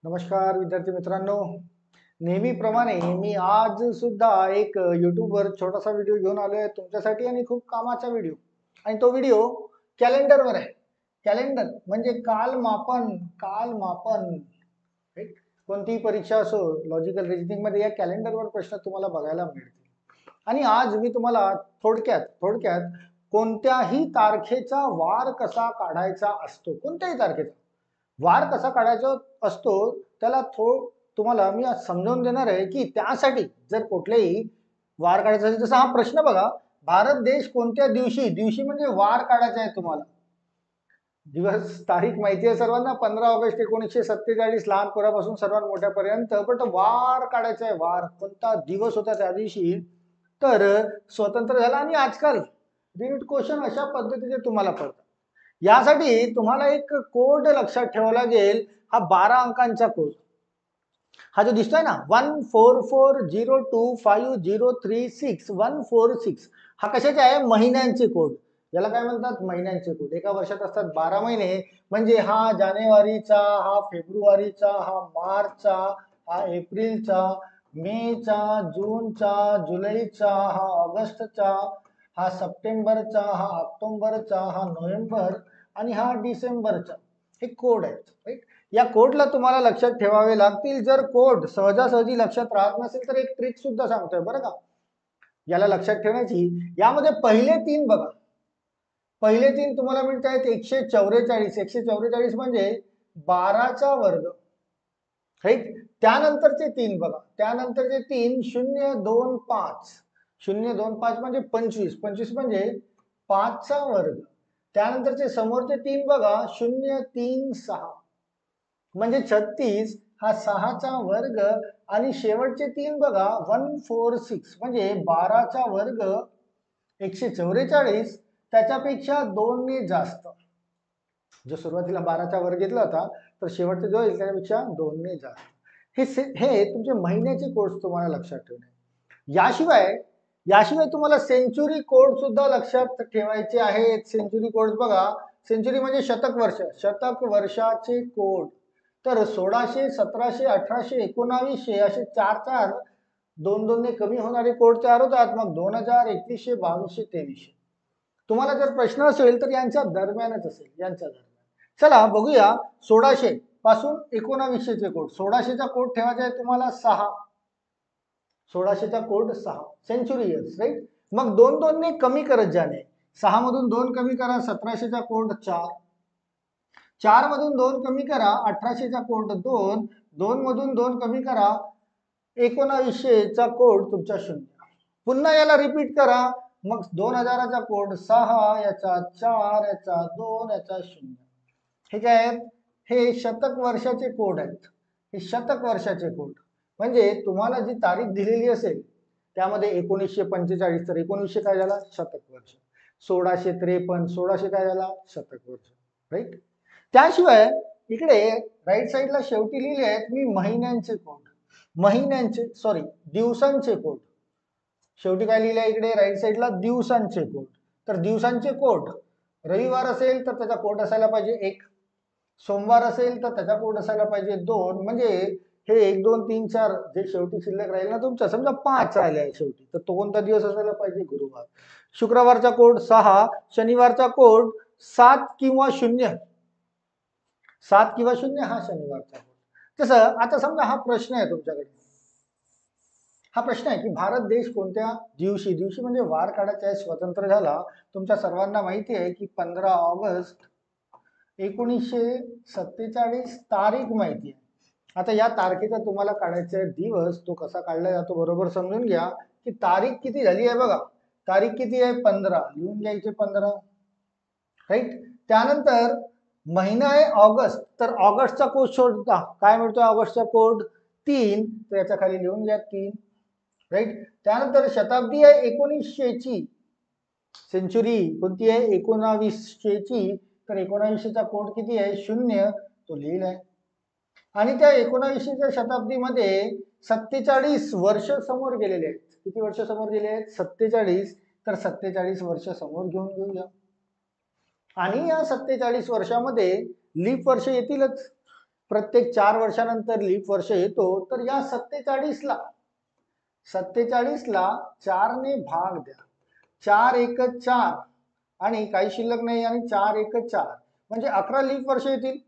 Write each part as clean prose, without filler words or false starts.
नमस्कार विद्यार्थी मित्रांनो. नेहमीप्रमाणे मी आज सुद्धा एक यूट्यूबवर छोटासा व्हिडिओ घेऊन आलोय तुमच्यासाठी आणि खूप कामाचा व्हिडिओ. आणि तो व्हिडिओ कॅलेंडरवर आहे. कॅलेंडर म्हणजे कालमापन. कालमापन right? कोणतीही परीक्षा असो, लॉजिकल रिझनिंग मध्ये या कॅलेंडरवर प्रश्न तुम्हाला बघायला मिळतील. आणि आज मी तुम्हाला थोडक्यात थोडक्यात कोणत्याही तारखेचा वार कसा काढायचा असतो, कोणत्याही तारखेचा वार कसा काढायचा असतो त्याला तुम्हाला मी आज समजावून देणार आहे की त्यासाठी जर कुठलेही वार काढायचा असेल, जसा हा प्रश्न बघा, भारत देश कोणत्या दिवशी, दिवशी म्हणजे वार काढायचा आहे तुम्हाला. दिवस तारीख माहिती आहे सर्वांना, 15 ऑगस्ट 1947, लहान पोरापासून सर्वात मोठ्यापर्यंत. पण वार काढायचा आहे, वार कोणता दिवस होता त्या दिवशी तर स्वतंत्र झाला. आणि आजकाल रीड क्वेश्चन अशा पद्धतीचे तुम्हाला पडतात. यासाठी तुम्हाला एक कोड लक्षात ठेवावा लागेल. हा 12 अंकांचा कोड, हा जो दिसतोय ना 144025036 हा कशाचा आहे? महिन्यांचे कोड. याला काय म्हणतात? महिन्यांचे कोड. एका वर्षात असतात 12 महिने. म्हणजे हा जानेवारीचा, हा फेब्रुवारीचा, हा मार्चचा, हा एप्रिलचा, मेचा, जूनचा, जुलैचा, हा ऑगस्टचा, हा सप्टेंबरचा, हा ऑक्टोबरचा, हा नोव्हेंबर आणि हा डिसेंबरचा. हे कोड आहेत, राईट? या कोडला तुम्हाला लक्षात ठेवावे लागतील. जर कोड सहजासहजी लक्षात राहत नसेल तर एक ट्रिक सुद्धा सांगतोय बरं का याला लक्षात ठेवण्याची. यामध्ये पहिले तीन बघा, पहिले तीन तुम्हाला मिळत आहेत 144. 144 म्हणजे 12चा वर्ग, राईट? त्यानंतरचे तीन बघा, त्यानंतरचे तीन 025. 025 म्हणजे 25. 25 म्हणजे 5चा वर्ग. त्यानंतरचे समोरचे तीन बघा, 036 म्हणजे 36, हा 6चा वर्ग. आणि शेवटचे तीन बघा, 146 म्हणजे 12चा वर्ग. 144 त्याच्यापेक्षा 2 ने जास्त. जो सुरुवातीला 12चा वर्ग घेतला होता तर शेवटचा जो येईल त्याच्यापेक्षा 2 ने जास्त. हे तुमचे महिन्याचे कोड्स तुम्हाला लक्षात ठेवणे. याशिवाय याशिवाय तुम्हाला सेंचुरी कोड सुद्धा लक्षात ठेवायचे आहेत. सेंचुरी कोड बघा, सेंचुरी म्हणजे शतक वर्ष, शतक वर्षाचे कोड. तर 1600, 1700, 1800, 1900 असे चार चार, दोन दोन ने कमी होणारे कोड तयार होतात. मग 2000, 2100, 2200, 2300. तुम्हाला जर प्रश्न असेल तर यांच्या दरम्यानच असेल, यांच्या दरम्यान. चला बघूया. 1600 पासून 1900चे कोड. 1600चा कोड ठेवायचा आहे तुम्हाला 6. 1600चा कोड 6 सेंचुरी इयर्स, राईट? मग दोन दोन ने कमी करत जाणे. 6 मधून 2 कमी करा, 1700चा कोड 4. 4 मधून 2 कमी करा, 1800चा कोड 2. 2 मधून 2 कमी करा, 1900चा कोड तुमचा 0. पुन्हा याला रिपीट करा. मग 2000चा कोड 6, याचा 4, याचा 2, याचा 0. हे काय आहेत? हे शतक वर्षाचे कोड आहेत. हे शतक वर्षाचे कोड म्हणजे तुम्हाला जी तारीख दिलेली असेल त्यामध्ये 1945 तर 1900 काय झाला? शतक वर्ष. 1653, 1600 काय झाला? शतक वर्ष, राईट? त्याशिवाय इकडे राईट साईडला शेवटी लिहिले आहेत मी महिन्यांचे कोड. महिन्यांचे सॉरी दिवसांचे कोड. शेवटी काय लिहिले आहे इकडे राईट साईडला? दिवसांचे कोड. तर दिवसांचे कोड, रविवार असेल तर त्याचा कोड असायला पाहिजे 1. सोमवार असेल तर त्याचा कोड असायला पाहिजे 2. म्हणजे हे 1, 2, 3, 4 जे शेवटी शिल्लक राहील ना तुमचा, समजा 5 राहिले आहे शेवटी, तर तो कोणता दिवस असायला पाहिजे? गुरुवार. शुक्रवारचा कोड 6. शनिवारचा कोड 7 किंवा 0. 7 किंवा 0 हा शनिवारचा कोड. तसं आता समजा हा प्रश्न आहे तुमच्याकडे. हा प्रश्न आहे की भारत देश कोणत्या दिवशी, दिवशी म्हणजे वार काढायचा आहे, स्वतंत्र झाला. तुमच्या सर्वांना माहिती आहे की 15 ऑगस्ट 1947 तारीख माहिती आहे. आता या तारखेचा तुम्हाला काढायचा दिवस, तो कसा काढला जातो बरोबर समजून घ्या. की तारीख किती झाली आहे बघा, तारीख किती आहे? 15. लिहून घ्यायचे 15, राईट? त्यानंतर महिना आहे ऑगस्ट, तर ऑगस्टचा कोड शोधा. काय मिळतोय ऑगस्टचा कोड? 3. तर याच्या खाली लिहून घ्या 3, राईट? त्यानंतर शताब्दी आहे 1900ची. सेंचुरी कोणती आहे? 1900ची. तर 1900चा कोड किती आहे? 0. तो लिहिलाय. आणि त्या 1900च्या शताब्दीमध्ये 47 वर्ष समोर गेलेले आहेत. किती वर्ष समोर गेले आहेत? 47. तर 47 वर्ष समोर घेऊन घेऊया. आणि या 47 वर्षामध्ये लीप वर्ष येतीलच. प्रत्येक 4 वर्षानंतर लीप वर्ष येतो, तर या 47ला 4 ने भाग द्या. 4 एक 4 आणि काही शिल्लक नाही आणि 4 एक 4 म्हणजे 11 लीप वर्ष येतील.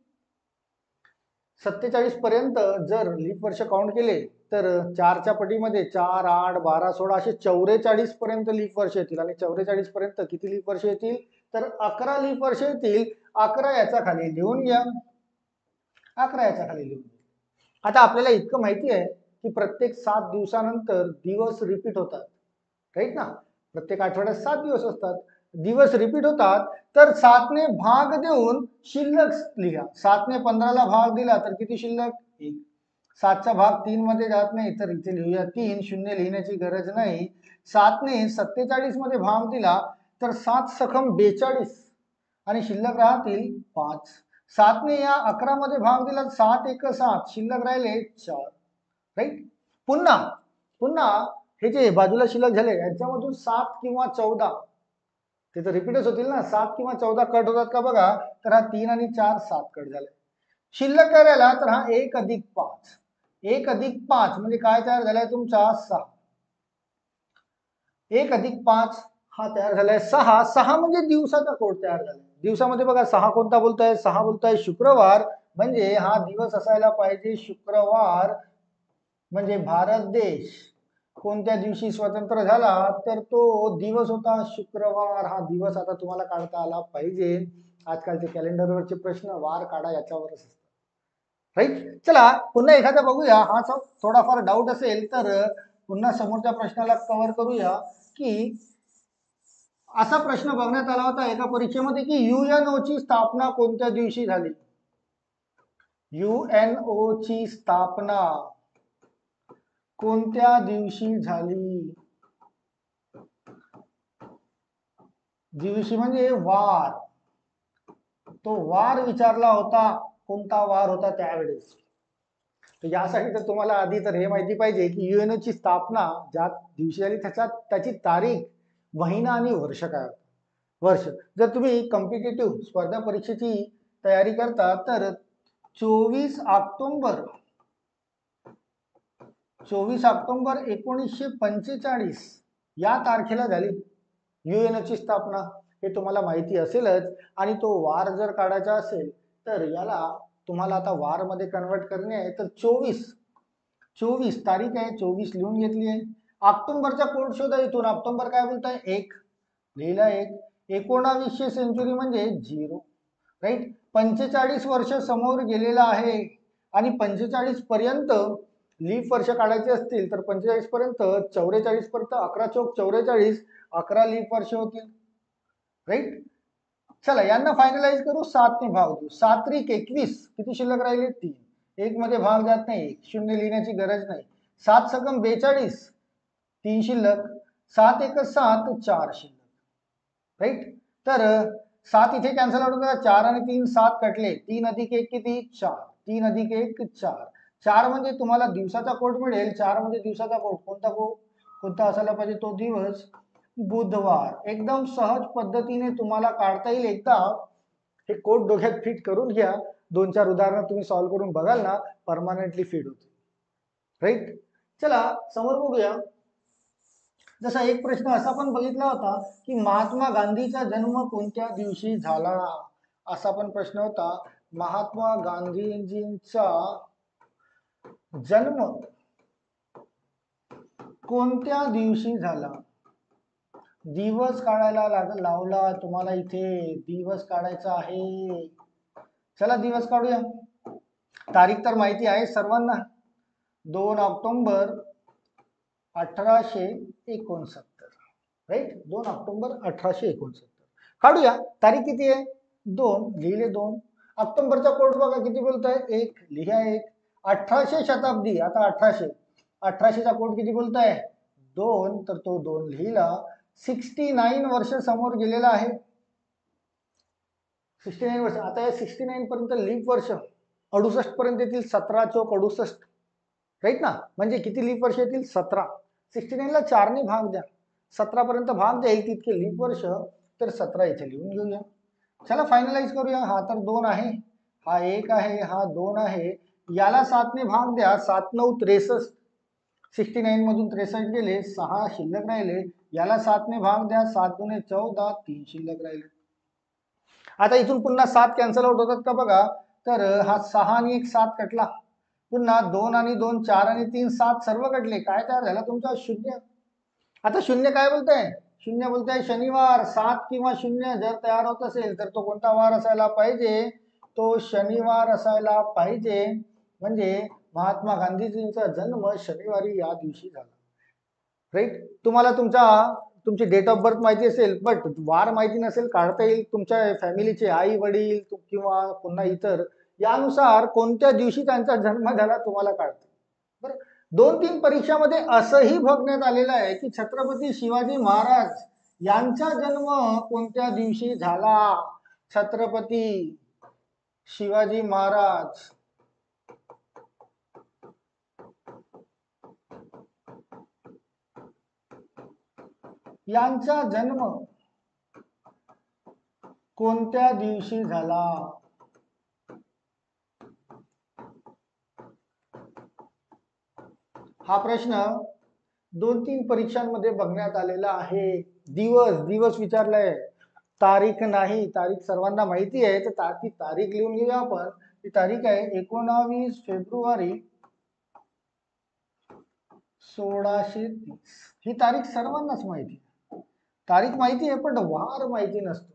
47 पर्यंत जर लीप वर्ष काउंट केले तर 4च्या पटीमध्ये 4, 8, 12, 16 असे 44 पर्यंत लीप वर्ष येतील. आणि 44 पर्यंत किती लीप वर्ष येतील? तर 11 लीप वर्ष येतील. 11 याच्या खाली लिहून घ्या. 11 याच्या खाली लिहून घ्या. आता आपल्याला इतकं माहिती आहे की प्रत्येक 7 दिवसानंतर दिवस रिपीट होतात, राईट ना. प्रत्येक आठवड्यात 7 दिवस असतात, दिवस रिपीट होतात. तर 7 ने भाग देऊन शिल्लक लिहा. 7 ने 15ला भाग दिला तर किती शिल्लक? 1. 7चा भाग 3 मध्ये जात नाही तर इथे लिहूया 3. शून्य लिहिण्याची गरज नाही. 7 ने 47 मध्ये भाग दिला तर 7 सखम 42 आणि शिल्लक राहतील 5. 7 ने या 11 मध्ये भाग दिला 7 एक 7 शिल्लक राहिले 4, राईट. पुन्हा हे जे बाजूला शिल्लक झाले यांच्यामधून 7 किंवा 14 ते तर रिपीटच होतील ना. 7 किंवा 14 कट होतात का बघा. तर हा 3 आणि 4 7 कट झाले. शिल्लक काय राहिला? तर हा 1 अधिक 5. 1 अधिक 5 म्हणजे काय तयार झालाय तुमचा? 6. 1 अधिक 5 हा तयार झालाय 6. 6 म्हणजे दिवसाचा कोड तयार झाला. दिवसामध्ये बघा 6 कोणता बोलताय? 6 बोलताय शुक्रवार. म्हणजे हा दिवस असायला पाहिजे शुक्रवार. म्हणजे भारत देश कोणत्या दिवशी स्वतंत्र झाला? तर तो दिवस होता शुक्रवार. हा दिवस आता तुम्हाला काढता आला पाहिजे. आजकालचे कॅलेंडरवरचे प्रश्न वार काढा याच्यावरच असतात, राईट. चला पुन्हा एखादा बघूया. हा थोडाफार डाऊट असेल तर पुन्हा समोरच्या प्रश्नाला कव्हर करूया. की असा प्रश्न बघण्यात आला होता एका परीक्षेमध्ये की UNO ची स्थापना कोणत्या दिवशी झाली? UNO ची स्थापना कोणत्या दिवशी झाली? दिवशी म्हणजे वार. तो वार विचारला होता. कोणता वार होता त्यावेळेस? तर यासाठी तर तुम्हाला आधी तर हे माहिती पाहिजे की UNO ची स्थापना ज्या दिवशी झाली त्याची तारीख, महिना आणि वर्ष काय होतं. वर्ष जर तुम्ही कॉम्पिटिटिव्ह स्पर्धा परीक्षेची तयारी करता तर 24 ऑक्टोबर 1945 या तारखेला झाली UNO ची स्थापना. हे तुम्हाला माहिती असेलच. आणि तो वार जर काढायचा असेल तर याला तुम्हाला आता वार मध्ये कन्वर्ट करणे आहे. तर 24 तारीख आहे, 24 लिहून घेतली आहे. ऑक्टोबरचा कोड शोधा इथून. ऑक्टोबर काय बोलताय? 1 लिहिला 1. 19वी सेंचुरी म्हणजे 0, राईट. 45 वर्ष समोर गेलेला आहे. आणि 45 पर्यंत लीप वर्ष काढायचे असतील तर 45 पर्यंत 44 पर्यंत 11 चौक 44 11 लीप वर्ष होतील, राईट. चला यांना फायनलाइज करू. 7 ने भाग देऊ. 7 त्रिक 21 किती शिल्लक राहिले? 3. 1 मध्ये भाग जात नाही, 1. शून्य लिहिण्याची गरज नाही. 7 सकम 42 3 शिल्लक. 7 एक 7 4 शिल्लक, राईट. तर 7 इथे कॅन्सल आउट करा. 4 आणि 3 7 कटले. 3 अधिक 1 किती? 4. 3 अधिक 1 4. 4 म्हणजे तुम्हाला दिवसाचा कोड मिळेल. 4 म्हणजे दिवसाचा कोड कोणता असायला पाहिजे? तो दिवस बुधवार. एकदम सहज पद्धतीने तुम्हाला काढता येईल. एकदा हे कोड डोक्यात फिट करून घ्या. 2-4 उदाहरणं तुम्ही सॉल्व्ह करून बघाल ना, परमनंटली फिट होते, राईट. चला समोर बघूया. जसा एक प्रश्न असा पण बघितला होता की महात्मा गांधीचा जन्म कोणत्या दिवशी झाला? असा पण प्रश्न होता. महात्मा गांधीजींचा जन्म कोणत्या दिवशी झाला? दिवस काढायला लावला तुम्हाला. इथे दिवस काढायचा आहे. चला दिवस काढूया. तारीख तर माहिती आहे सर्वांना. 2 ऑक्टोबर 1869, राईट. 2 ऑक्टोबर 1869 काढूया. तारीख किती आहे? 2 लिहिले. 2 ऑक्टोबरचा कोड बघा किती बोलताय? 1 लिहा 1. 1800 शताब्दी. आता 1800चा कोड किती बोलताय? 2. तर तो 2 लिहिला. 69 वर्ष समोर गेलेला आहे. 69 वर्ष. आता या 69 पर्यंत लीप वर्ष 68 पर्यंत येतील. 17 चौक 68, राईट ना. म्हणजे किती लीप वर्ष येतील? 17. 69 ला 4 ने भाग द्या. 17 पर्यंत भाग द्या तितके लीप वर्ष. तर 17 इथे लिहून घेऊया. चला फायनलाइज करूया. हा तर 2 आहे. हा 1 आहे, हा 2 आहे, याला 7 ने भाग द्या, 7 9 63, 69 मधून 63 गेले, 6 शिल्लक राहिले, याला 7 ने भाग द्या, 7 दुने 14, 3 शिल्लक राहिले. आता इथून पुन्हा 7 कॅन्सल आउट होतात का बघा, तर हा 6 आणि 1 7 कटला, पुन्हा 2 आणि 2 4 आणि 3 7 सर्व कटले, काय तयार झाला तुमचा शून्य. आता शून्य काय बोलतंय, शून्य बोलतंय शनिवार. 7 किंवा शून्य जर तयार होत असेल तर तो कोणता वार असायला पाहिजे, तो शनिवार असायला पाहिजे. म्हणजे महात्मा गांधीजींचा जन्म शनिवारी या दिवशी झाला. राईट. तुम्हाला तुमची डेट ऑफ बर्थ माहिती असेल, बट वार माहिती नसेल, काढता येईल तुमच्या फॅमिलीचे आई वडील किंवा पुन्हा इतर, यानुसार कोणत्या दिवशी त्यांचा जन्म झाला तुम्हाला काढता. बरं, 2-3 परीक्षामध्ये असंही बघण्यात आलेलं आहे की छत्रपती शिवाजी महाराज यांचा जन्म कोणत्या दिवशी झाला. छत्रपती शिवाजी महाराज यांचा जन्म कोणत्या दिवशी झाला. हा प्रश्न 2-3 परीक्षांमध्ये बघण्यात आलेला आहे. दिवस विचारलाय, तारीख नाही. तारीख सर्वांना माहिती आहे, तर ती तारीख लिहून घेऊया आपण. ती तारीख आहे 19 फेब्रुवारी 1630. ही तारीख सर्वांनाच माहिती आहे. तारीख माहिती आहे पण वार माहिती नसतो.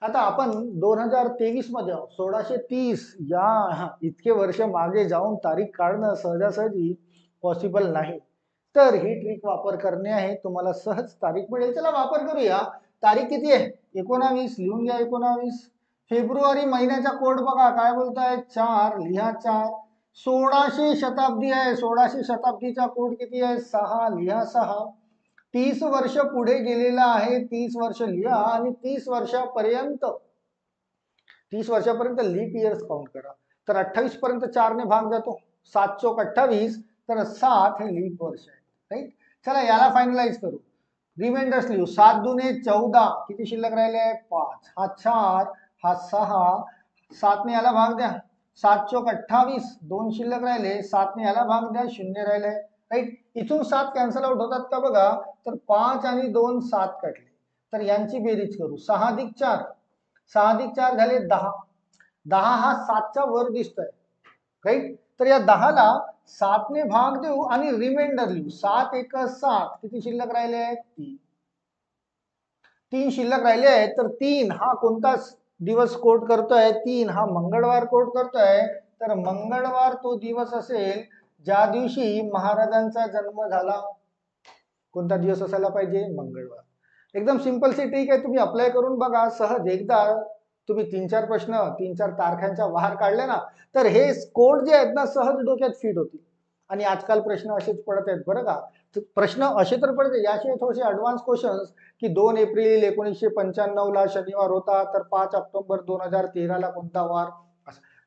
आता आपण 2023 मध्ये 1630 या इतके वर्ष मागे जाऊन तारीख काढणं सहजासहजी पॉसिबल नाही. तर ही ट्रिक वापर करणे आहे, तुम्हाला सहज तारीख मिळेल. चला वापर करूया. तारीख किती आहे, 19 लिहून घ्या. 19 फेब्रुवारी. महिन्याचा कोड बघा, काय बोलताय, 4 लिहा. 4 1600 शताब्दी आहे, 1600 शताब्दीचा कोड किती आहे, 6 लिहा. 6 30 वर्ष पुढे गेलेला आहे, 30 वर्ष लिहा. आणि 30 वर्षापर्यंत लीप इयर्स काउंट करा. तर 28 पर्यंत 4 ने भाग जातो, 7 चोक 28, तर 7 हे लीप वर्ष आहे. राईट. चला याला फायनलाइज करू. रिमाइंडर्स लिहू. 7 दुने 14, किती शिल्लक राहिले, 5. हा 4, हा 6, 7 ने याला भाग द्या, 7 चोक 28, 2 शिल्लक राहिले, 7 ने याला भाग द्या, 0 राहिले. राईट. इथून 7 कॅन्सल आउट होतात का बघा, तर 5 आणि 2 7 कटले, तर यांची बेरीज करू. 6 अधिक 4, 6 अधिक 4 झाले 10. 10 हा 7च्या वर दिसतोय. राईट. तर या 10ला 7 ने भाग देऊ आणि रिमाइंडर लिहू. 7 एक 7, किती शिल्लक राहिले, 3. 3 शिल्लक राहिले आहेत, तर 3 हा कोणता दिवस कोट करतोय, 3 हा मंगळवार कोट करतोय. तर मंगळवार तो दिवस असेल ज्या दिवशी महाराजांचा जन्म झाला. कोणता दिवस असायला पाहिजे, मंगळवार. एकदम सिंपल सी ट्रिक आहे, तुम्ही अप्लाय करून बघा. सहज एकदा तुम्ही 3-4 प्रश्न 3-4 तारखांच्या बाहेर काढले ना, तर हे कोड जे आहेत ना सहज डोक्यात फिट होतील. आणि आजकाल प्रश्न असेच पडत आहेत बरं का. प्रश्न असे तर पडते, याशिवाय थोडेसे ॲडव्हान्स क्वेश्चन्स की 2 एप्रिल 1995 ला शनिवार होता, तर 5 ऑक्टोबर 2013 ला कोणता वार,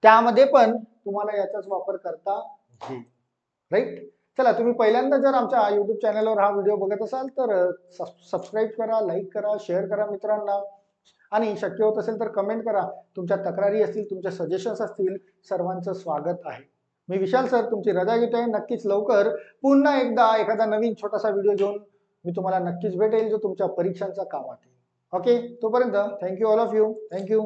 त्यामध्ये पण तुम्हाला याचाच वापर करता येईल. राईट. चला, तुम्ही पहिल्यांदा जर आमच्या YouTube चॅनलवर हा व्हिडिओ बघत असाल तर सबस्क्राईब करा, लाईक करा, शेअर करा मित्रांना, आणि शक्य होत असेल तर कमेंट करा. तुमच्या तक्रारी असतील, तुमच्या सजेशन्स असतील, सर्वांचं स्वागत आहे. मी विशाल सर तुमची रजा घेतोय. नक्कीच लवकर पुन्हा एकदा एखादा नवीन छोटासा व्हिडिओ घेऊन मी तुम्हाला नक्कीच भेटेल, जो तुमच्या परीक्षांचा कामात येईल. ओके, तोपर्यंत thank you all of you. Thank you.